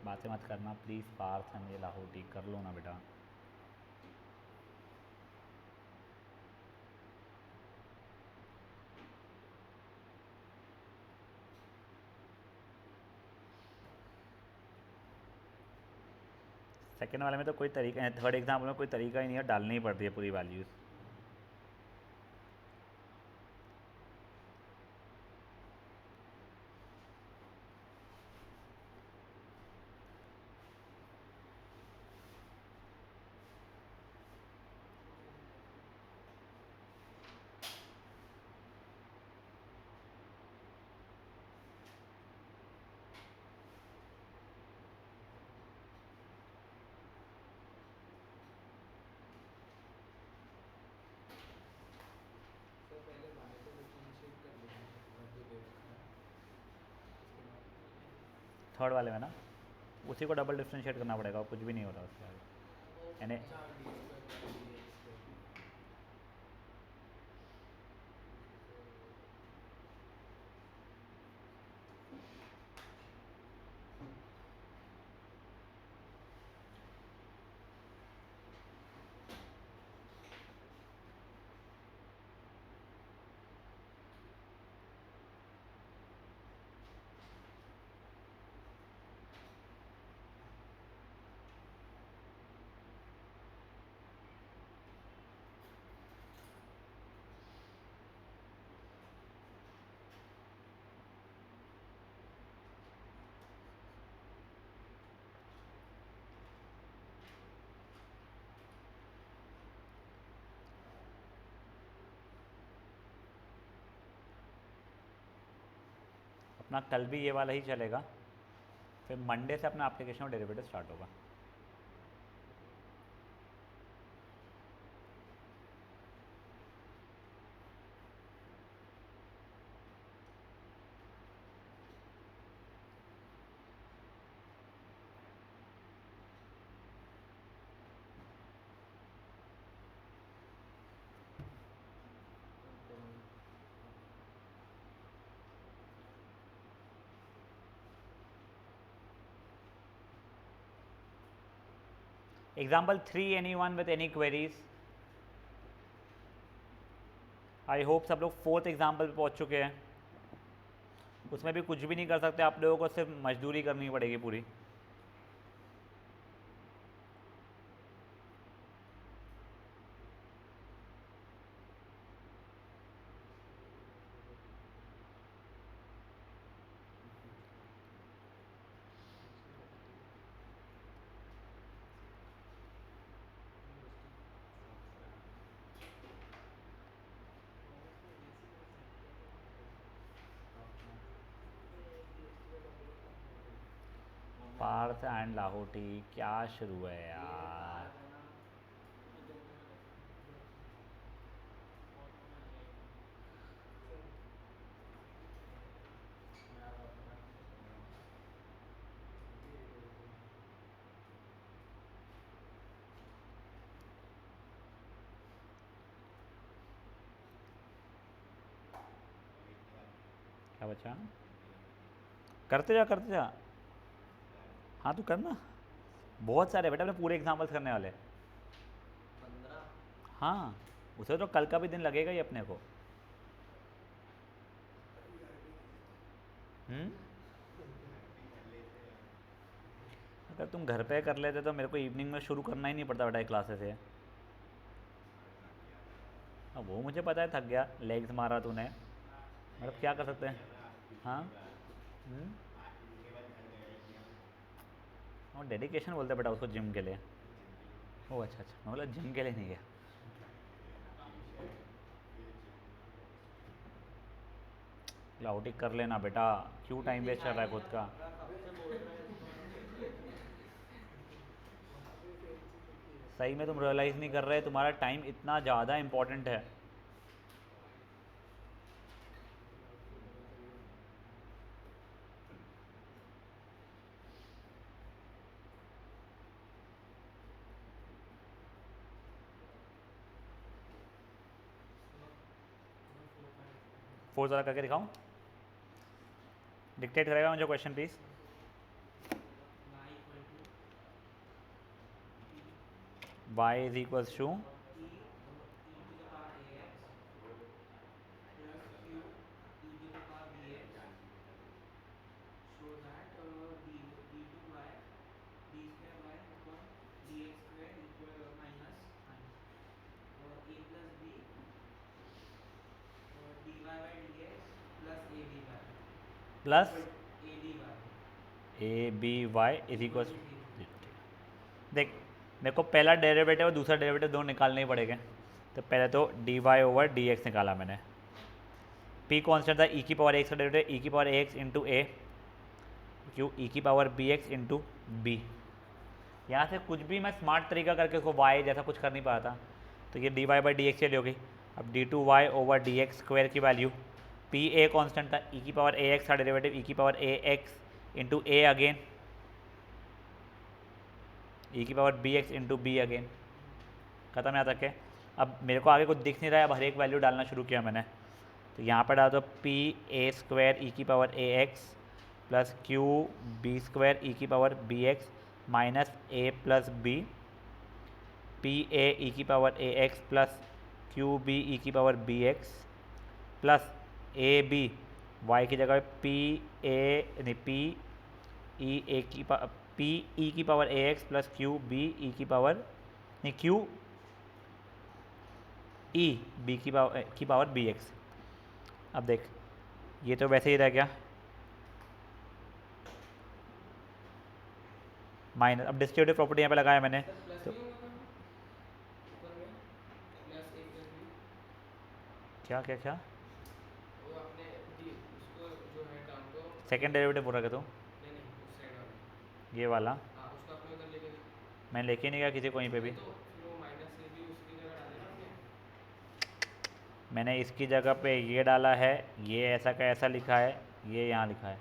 बातें मत करना प्लीज़ पार्थ एंड ये लाहौटी कर लो ना बेटा। सेकेंड वाले में तो कोई तरीका, थर्ड एग्जाम्पल में कोई तरीका ही नहीं है, डालनी ही पड़ती है पूरी वैल्यूज़। थर्ड वाले में ना उसी को डबल डिफ्रेंशिएट करना पड़ेगा और कुछ भी नहीं हो रहा उसके आगे यानी। अपना कल भी ये वाला ही चलेगा, फिर मंडे से अपना एप्लीकेशन और डेरिवेटिव स्टार्ट होगा। Example 3, anyone with any queries? I hope सब लोग फोर्थ एग्जाम्पल पे पहुँच चुके हैं। उसमें भी कुछ भी नहीं कर सकते आप लोगों को, सिर्फ मजदूरी करनी पड़ेगी पूरी। पार्थ एंड लाहौटी, क्या शुरू है यार। क्या बचा, करते जा। हाँ तू करना, बहुत सारे बेटा, अपने पूरे एग्जाम्पल्स करने वाले। 15। हाँ उसे तो कल का भी दिन लगेगा ही अपने को। अगर तुम घर पे कर लेते तो मेरे को इवनिंग में शुरू करना ही नहीं पड़ता बेटा क्लासेस से। अब वो मुझे पता है, थक गया, लेग्स मारा तूने, मतलब क्या कर सकते हैं। हाँ और डेडिकेशन बोलते हैं बेटा उसको जिम के लिए। ओह अच्छा, मैं बोला जिम के लिए नहीं गया। क्लाउडिंग कर लेना बेटा, क्यों टाइम वेस्ट कर रहा है खुद का। सही में तुम रियलाइज़ नहीं कर रहे, तुम्हारा टाइम इतना ज़्यादा इम्पोर्टेंट है। फोर ज़रा करके दिखाऊं, डिक्टेट करेगा मुझे question please. y is equals to plus a b y is equal. देख मेरे को पहला डेरिवेटिव और दूसरा डेरिवेटिव दोनों निकालने ही पड़ेंगे। तो पहले तो d y over d x निकाला मैंने, पी कॉन्स्टेंट था, ई की पावर एक्स का डेरिवेटिव ई की power x into a q e की power b x into b. यहाँ से कुछ भी मैं स्मार्ट तरीका करके उसको वाई जैसा कुछ कर नहीं पा रहा था, तो ये d y by d x चली होगी। अब d two y over d x square की वैल्यू, पी ए कॉन्स्टेंट था, ई की पावर ए एक्स का डेरिवेटिव ई की power a x into a again, e की power b x into b again, खत्म यहाँ तक है। अब मेरे को आगे कुछ दिख नहीं रहा है, अब हर एक वैल्यू डालना शुरू किया मैंने। तो यहाँ पर डाल दो पी ए स्क्वायर ई की power a x plus q b square e की power b x minus a plus b, p a e की power a x plus q b e की power b x plus a b y की जगह पी ए नहीं पी ई ए की पी ई की power a x plus q b e की पावर नहीं क्यू ई बी की पावर बी एक्स। अब देख ये तो वैसे ही रह गया माइनस, अब डिस्ट्रीब्यूटिव प्रॉपर्टी यहाँ पे लगाया मैंने तो क्या क्या क्या सेकेंड डेरिवेटिव बोल रहा था तो ये वाला मैं लेके नहीं गया किसी को, वहीं पे भी मैंने इसकी जगह पे ये डाला है, ये ऐसा का ऐसा लिखा है, ये यहाँ लिखा है।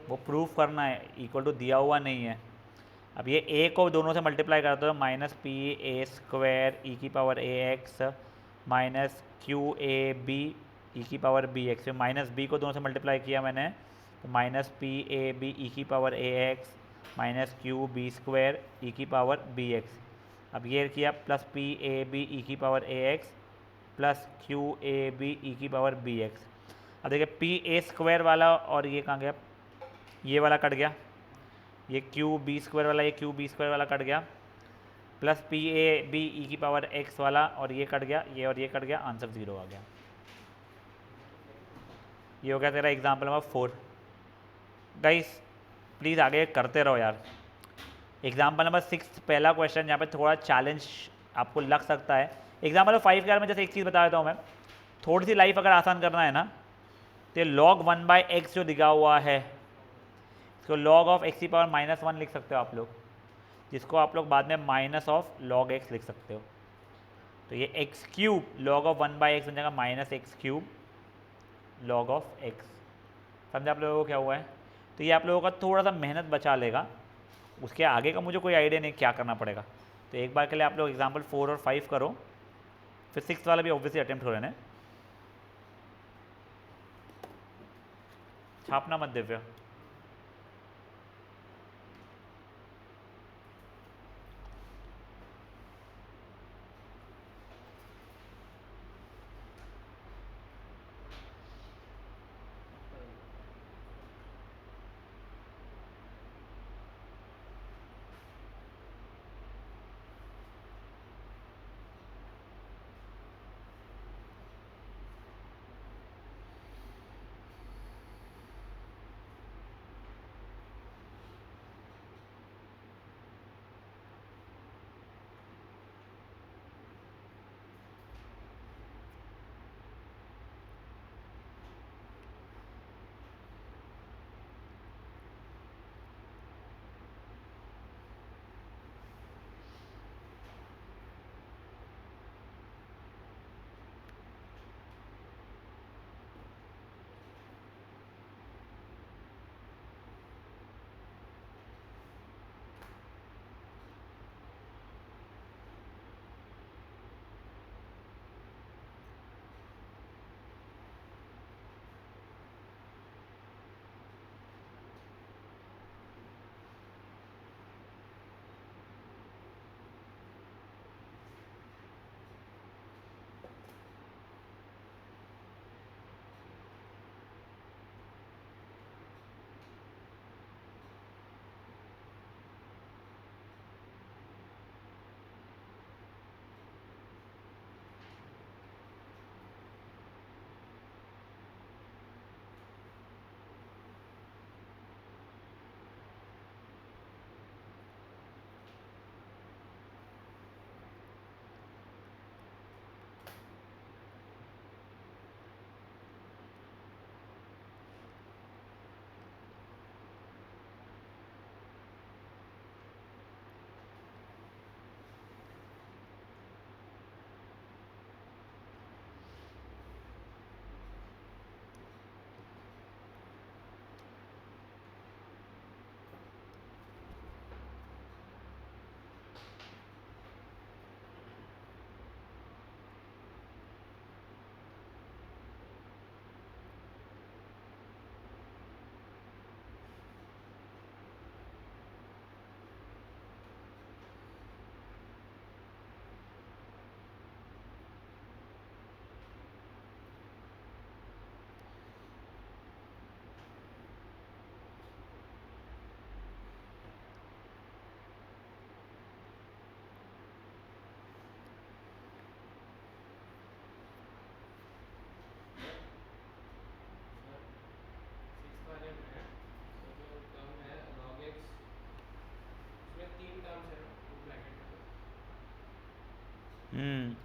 वो प्रूफ करना है, इक्वल टू दिया हुआ नहीं है। अब ये ए को दोनों से मल्टीप्लाई करते हो, minus p a square e की power a x minus q a b e की power b x, minus b को दोनों से मल्टीप्लाई किया मैंने तो minus p a b e की power a x minus q b square e की पावर बी एक्स। अब ये किया plus p a b e की power a x plus q a b e की पावर बी एक्स। अब देखिए पी ए स्क्वायर वाला और ये कहाँ गया, ये वाला कट गया, ये क्यू बी स्क्वायर वाला, ये क्यू बी स्क्वायर वाला कट गया, plus p a b e की पावर एक्स वाला और ये कट गया, ये और ये कट गया, आंसर 0 आ गया। ये हो गया तेरा एग्जाम्पल नंबर 4। गाइस प्लीज़ आगे करते रहो यार। एग्जाम्पल नंबर 6 पहला क्वेश्चन, यहाँ पे थोड़ा चैलेंज आपको लग सकता है। एग्जाम्पल नंबर 5 के बारे में जैसे एक चीज़ बता देता हूँ मैं, थोड़ी सी लाइफ अगर आसान करना है ना तो log 1/x जो दिखा हुआ है, इसको log ऑफ एक्स की पावर -1 लिख सकते हो आप लोग, जिसको आप लोग बाद में माइनस ऑफ log x लिख सकते हो। तो ये x cube log of 1/x बन जाएगा -x³ log ऑफ x। समझे आप लोगों को क्या हुआ है? तो ये आप लोगों का थोड़ा सा मेहनत बचा लेगा, उसके आगे का मुझे कोई आइडिया नहीं क्या करना पड़ेगा। तो एक बार के लिए आप लोग एग्जाम्पल 4 और 5 करो, फिर 6 वाला भी ऑब्वियसली अटेम्प्ट हो रहे हैं। छापना मत दिव्या।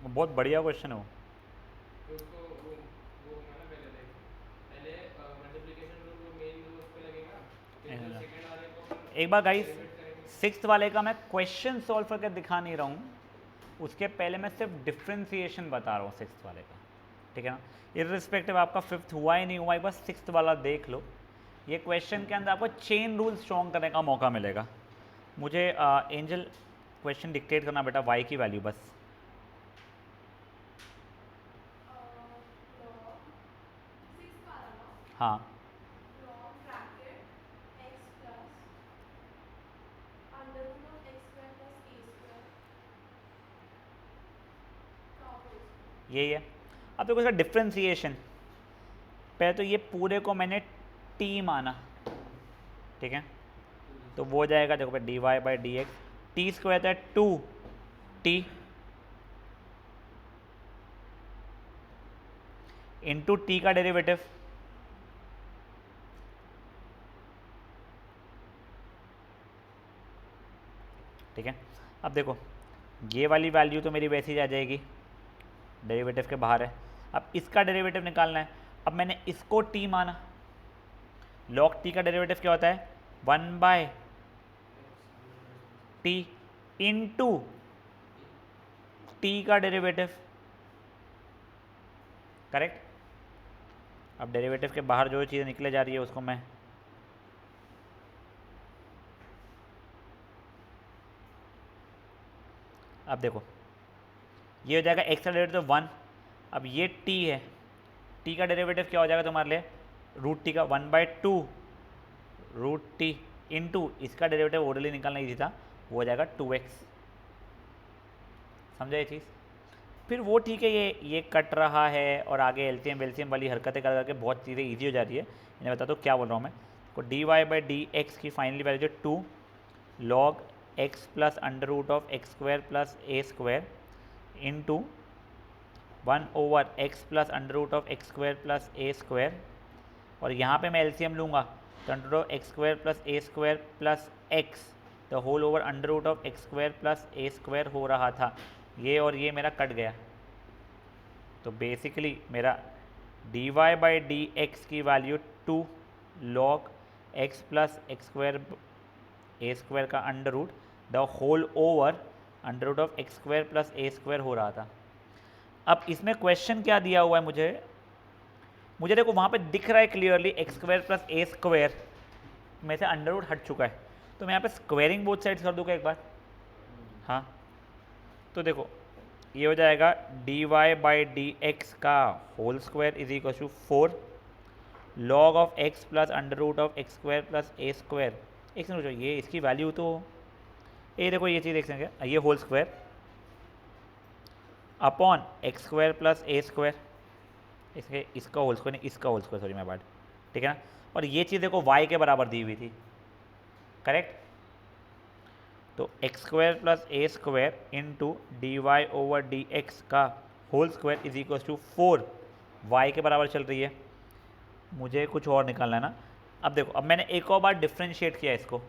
बहुत बढ़िया क्वेश्चन है वो। तो उसको वो मैंने पहले देखा, पहले मल्टीप्लिकेशन रूल वो मेन रूल उस पे लगेगा, फिर जो सेकंड वाले को एक बार गाइस डेरिवेट करेंगे। 6th वाले का मैं क्वेश्चन सॉल्व करके दिखा नहीं रहा हूँ, उसके पहले मैं सिर्फ डिफ्रेंसिएशन बता रहा हूँ 6th वाले का, ठीक है ना। इर्रिस्पेक्टिव आपका 5th हुआ ही नहीं हुआ, एक बार 6th वाला देख लो। ये क्वेश्चन के अंदर आपको चेन रूल स्ट्रॉन्ग करने का मौका मिलेगा। मुझे एंजल क्वेश्चन डिक्टेट करना बेटा, y की वैल्यू बस। हाँ यही है। अब देखो इसका डिफ्रेंसिएशन, पहले तो ये पूरे को मैंने t माना, ठीक है, तो वो हो जाएगा देखो भाई dy/dx, टी स्क्वायर था 2t इंटू टी का डेरिवेटिव, ठीक है। अब देखो ये वाली वैल्यू तो मेरी वैसी ही आ जाएगी, डेरिवेटिव के बाहर है। अब इसका डेरिवेटिव निकालना है। अब मैंने इसको t माना, log t का डेरिवेटिव क्या होता है, 1/t इंटू टी का डेरिवेटिव, करेक्ट। अब डेरिवेटिव के बाहर जो चीज़ निकले जा रही है उसको मैं अब देखो ये हो जाएगा x का डेरिवेटिव 1। अब ये t है, t का डेरिवेटिव क्या हो जाएगा तुम्हारे लिए, रूट टी का 1/2 रूट टी इंटू इसका डेरिवेटिव ओरली निकालना ईजी था, वो हो जाएगा 2x। समझा ये चीज़। फिर वो ठीक है, ये कट रहा है और आगे एलसीएम वेलसीएम वाली हरकतें कर करके बहुत चीज़ें ईजी हो जा रही है। इन्हें बता दो क्या बोल रहा हूँ मैं। तो dy/dx की फाइनली वैल्यू जो 2 log x plus under root of x square plus a square into 1/x plus under root of x square plus a square, और यहाँ पे मैं एलसीएम लूँगा तो under root of x square plus a square plus x the whole over under root of x square plus a square हो रहा था। ये और ये मेरा कट गया, तो बेसिकली मेरा dy/dx की value 2 log x plus x square a square का under root the whole over under root of x square plus a square हो रहा था। अब इसमें क्वेश्चन क्या दिया हुआ है मुझे देखो वहाँ पे दिख रहा है clearly x square plus a square में से अंडर रूट हट चुका है, तो मैं यहाँ पे स्क्वायरिंग बोथ साइड्स कर दूँगा एक बार। हाँ तो देखो ये हो जाएगा dy/dx का whole square is equal to 4 log of x plus under root of x square plus a square. एक सेकंड रुको, ये इसकी वैल्यू तो ये देखो ये चीज़ देख सकेंगे, ये whole square upon x square plus a square, इसका होल स्क्वायर नहीं इसका whole square, sorry my bad, ठीक है ना। और ये चीज़ देखो y के बराबर दी हुई थी, करेक्ट। तो x square plus a square into dy/dx का whole square is equal to 4 y के बराबर चल रही है। मुझे कुछ और निकालना है ना। अब देखो, अब मैंने एक और बार डिफ्रेंशिएट किया इसको,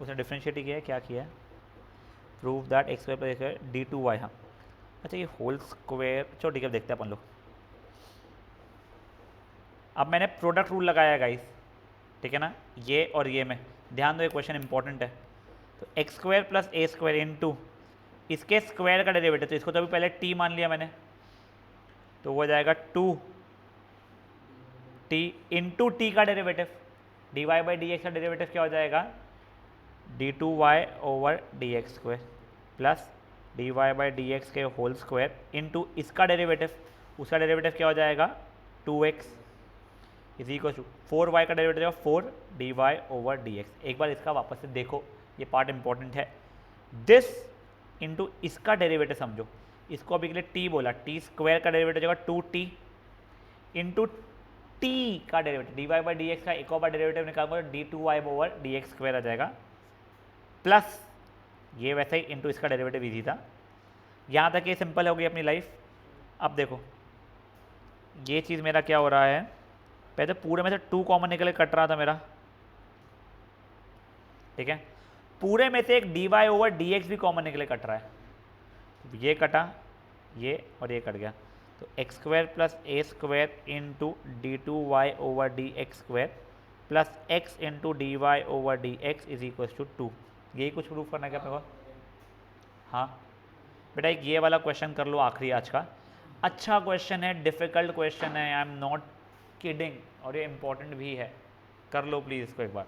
उसने डिफ्रेंशिएट ही किया है, क्या किया है, prove that x square plus a square d2y। हाँ अच्छा, ये होल स्क्वायर, चलो ठीक है देखते हैं अपन लोग। अब मैंने प्रोडक्ट रूल लगाया है गाइस, ठीक है ना, ये और ये में ध्यान दो, ये क्वेश्चन इंपॉर्टेंट है। तो x square plus a square into इसके स्क्वायर का डेरिवेटिव, तो इसको तो अभी पहले t मान लिया मैंने, तो वो हो जाएगा 2t इंटू टी का डेरिवेटिव, dy/dx का डेरिवेटिव क्या हो जाएगा, d2y/dx स्क्वायर प्लस dy/dx के होल स्क्वायर इंटू इसका डेरिवेटिव, उसका डेरिवेटिव क्या हो जाएगा 2x is equal to 4y का डेरिवेटिव 4dy/dx। एक बार इसका वापस से देखो, ये पार्ट इंपॉर्टेंट है। दिस इंटू इसका डेरिवेटिव समझो, इसको अभी के लिए t बोला, t स्क्वायर का डेरिवेटिव हो जाएगा 2t इंटू t का डेरिवेटिव dy/dx का एक और बार डेरिवेटिव निकालूंगा तो d2y/dx स्क्वायर आ जाएगा, प्लस ये वैसे ही इंटू इसका डेरिवेटिव इजी था। यहाँ तक ये सिंपल हो गई अपनी लाइफ। अब देखो ये चीज़ मेरा क्या हो रहा है, पहले तो पूरे में से 2 कॉमन निकल के कट रहा था मेरा, ठीक है, पूरे में से एक dy/dx भी कॉमन निकले कट रहा है, ये कटा ये और ये कट गया, तो x square plus a square into d2y/dx square plus x into dy/dx is equal to 2। यही कुछ प्रूफ करना है क्या अपने को। हाँ बेटा, एक ये वाला क्वेश्चन कर लो आखिरी आज का, अच्छा क्वेश्चन है, डिफ़िकल्ट क्वेश्चन है, आई एम नॉट किडिंग, और ये इंपॉर्टेंट भी है, कर लो प्लीज़ इसको एक बार।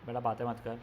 बेटा बातें मत कर।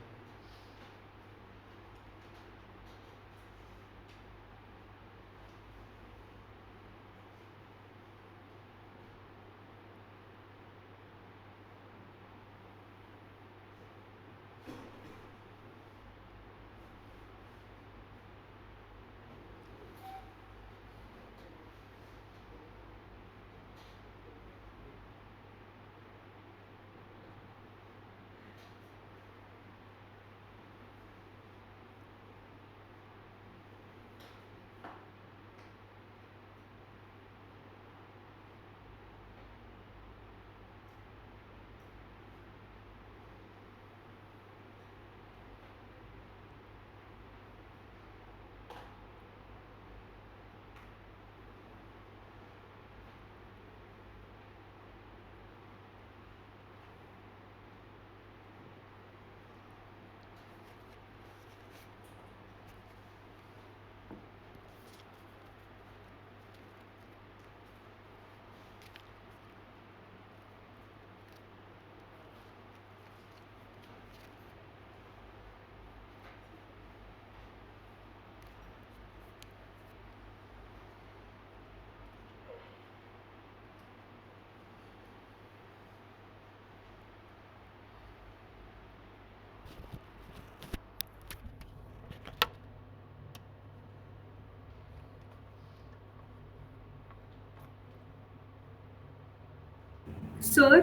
सर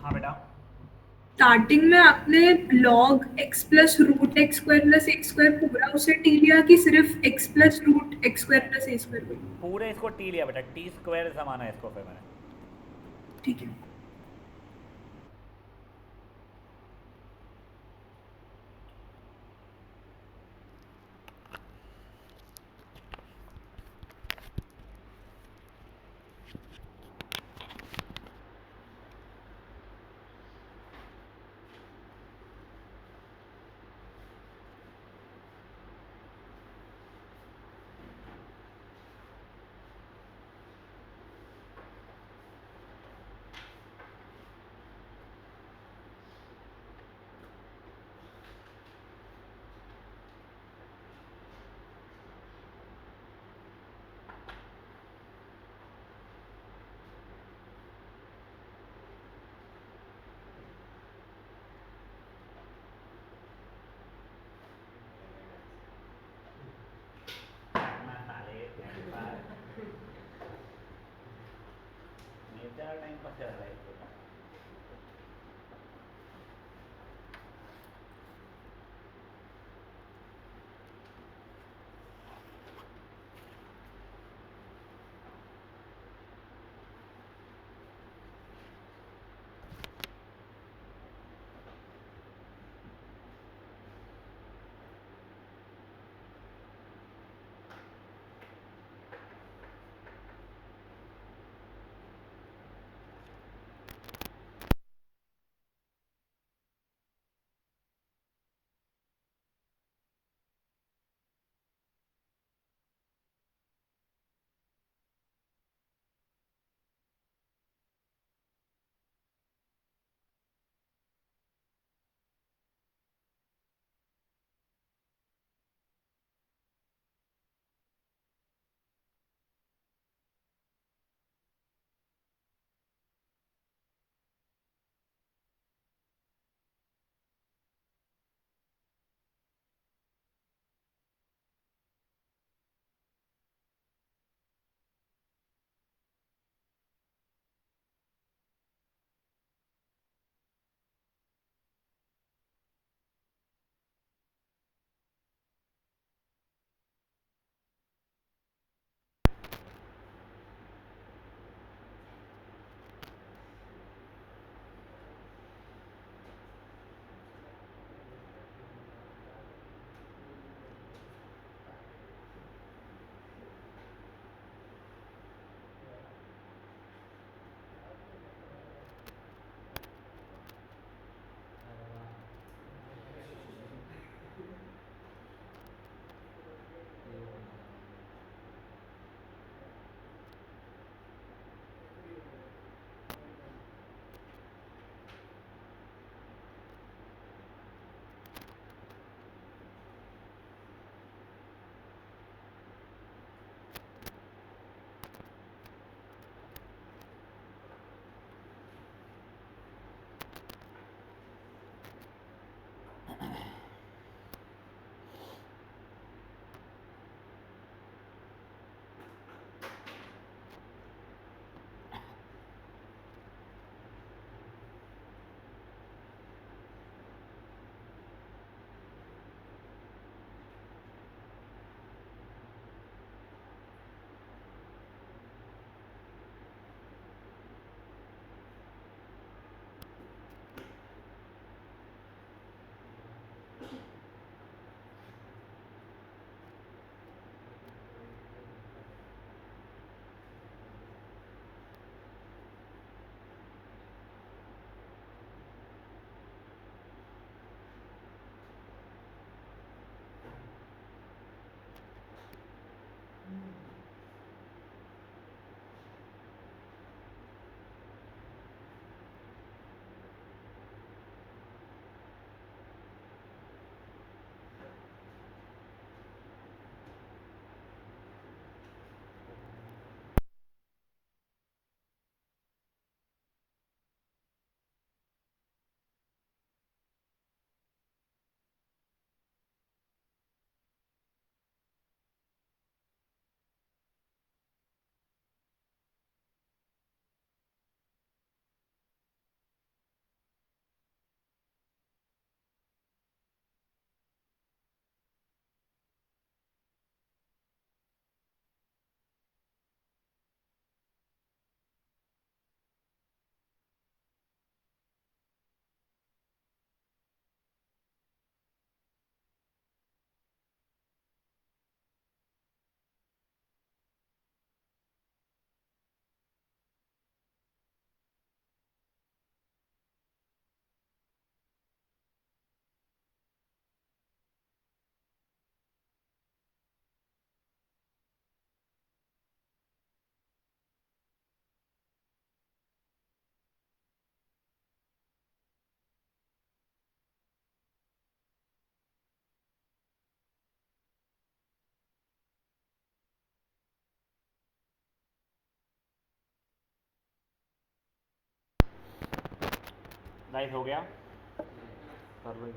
हाँ बेटा, स्टार्टिंग में आपने log x plus root x square plus x square पूरा उसे टी लिया कि सिर्फ x plus root x square plus a square को? पूरे इसको टी लिया बेटा, टी स्क्वायर समाना है इसको फिर मैंने। ठीक है। गाइस हो गया कर लो।